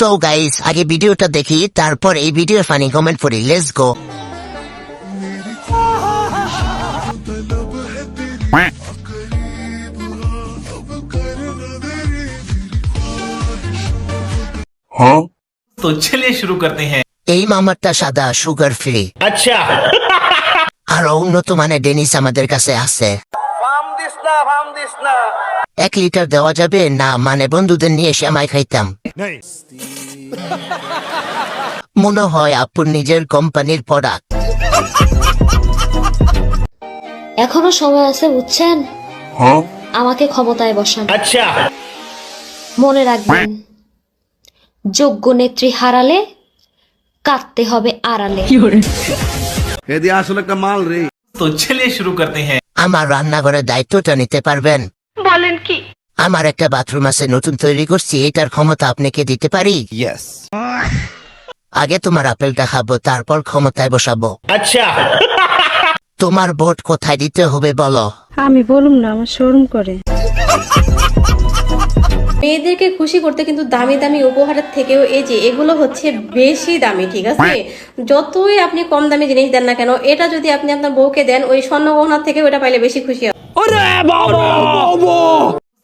তো গাইস, আগে ভিডিওটা দেখি, তারপর এই ভিডিও ফানি কমেন্ট করি। Let's go. तो चलिए शुरू करते हैं। এই মামারটা সাদা, সুগার ফ্রি। अच्छा আরো উন্নত মানের ডেনিস আমাদের কাছে আছে। 1 লিটার দেওয়া যাবে না? মানে বন্ধুদের নিয়ে শ্যামাই খাইতাম। মনে হয় আপুর নিজের কোম্পানির প্রোডাক্ট। এখনো সময় আছে, বুঝছেন? আমাকে ক্ষমতায় বসান। अच्छा মনে রাখবেন, যোগ্য নেত্রী হারালে কাটতে হবে আড়ালে। আসলে একটা মাল রে। तो चलिए शुरू करते हैं। আমার রান্নাঘরের দায়িত্বটা নিতে পারবেন? বলেন কি? আমার একটা বাথরুম আছে, নতুন তৈরি করছি, এটার ক্ষমতা আপনাকে দিতে পারি? ইয়েস। আগে তোমার আপেলটা খাবো, তারপর ক্ষমতায় বসাবো। अच्छा তোমার ভোট কোথায় দিতে হবে বলো? আমি বলুম না, আমার শরম করে। মেয়েদেরকে খুশি করতে কিন্তু দামি দামি উপহারের থেকেও এই যে এগুলো হচ্ছে বেশি দামি, ঠিক আছে? যতই আপনি কম দামি জিনিস দেন না কেন, এটা যদি আপনি আপনার বউকে দেন, ওই স্বর্ণ গহনার থেকে ওটা পাইলে বেশি খুশি হয়।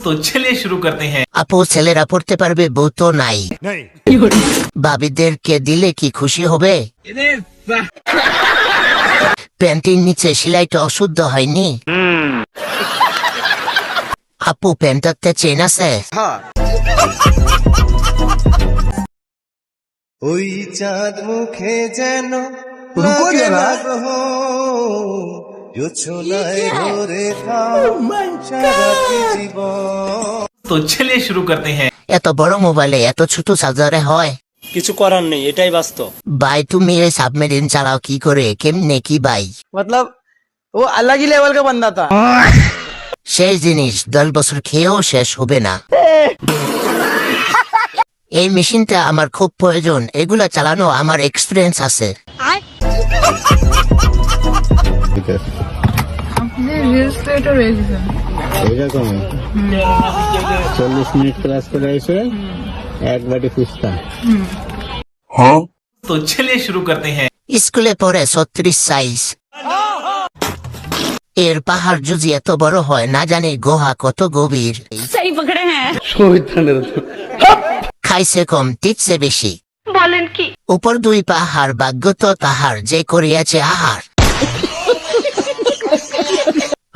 तो चलिए शुरू करते हैं। আপু ছেলেরা পড়তে পারবে, বউ তো নাই। ভাবিদেরকে দিলে কি খুশি হবে? প্যান্টির নিচে সেলাইটা অশুদ্ধ হয়নি? আপু প্যান্টাতে চেন আছে? ওই চাঁদ মুখে যেন तो चलिए शुरू करते हैं। এত বড় মোবাইলে এত ছোট চার্জারে হয়? কিছু করার নেই, এটাই বাস্তব। ভাই তুমি এই সাবমেরিন চালাও কি করে, কেমনে কি ভাই? मतलब वो अलग ही लेवल का बंदा था। সেই জিনিস 10 বছর খেয়েও শেষ হবে না। এই মেশিনটা আমার খুব প্রয়োজন, এগুলা চালানো আমার এক্সপিরিয়েন্স আছে। এরকম 40 মিনিট ক্লাস করে এসে এক বাটি ফুচকা। तो चलिए शुरू करते हैं। স্কুলে পড়ে 36 সাইজ। এর পাহাড় যদি এত বড় হয়, না জানি গুহা কত গভীর। সেই পকড়ে হ্যাঁ। খাইছে কম, টিপছে বেশি। বলেন কি? উপর 2 পাহাড়, ভাগ্য তো তাহার যে করিয়াছে আহার।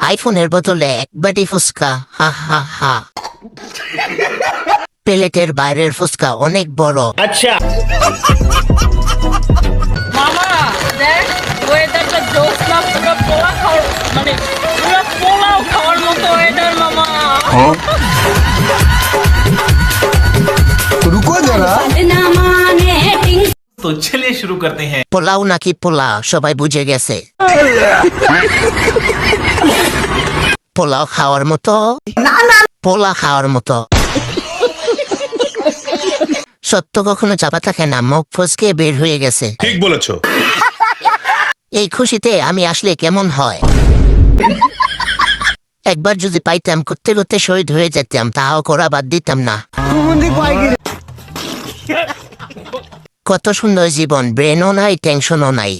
আইফোনের বদলে 1 বাটি ফুচকা, হা হা হা। প্লেটের বাইরের ফুচকা অনেক বড়। अच्छा মামা দেখ, ওয়েদারটা জোস না, পুরো পোলা খাওয়ার, মানে পুরো পোলাও খাওয়ার মতো ওয়েদার মামা। রুকো যারা। तो चलिए शुरू करते हैं। পোলাও নাকি পোলা সবাই বুঝে গেছে। পোলাও খাওয়ার মতো, পোলা খাওয়ার মতো। সত্য কখনো চাপা থাকে না, মুখ ফসকে বের হয়ে গেছে। ঠিক বলেছো। এই খুশিতে আমি আসলে কেমন হয়? একবার যদি পাইতাম, করতে করতে শহীদ হয়ে যেতাম, তাও করা বাদ দিতাম না। কত সুন্দর জীবন, ব্রেনও নাই, টেনশনও নাই।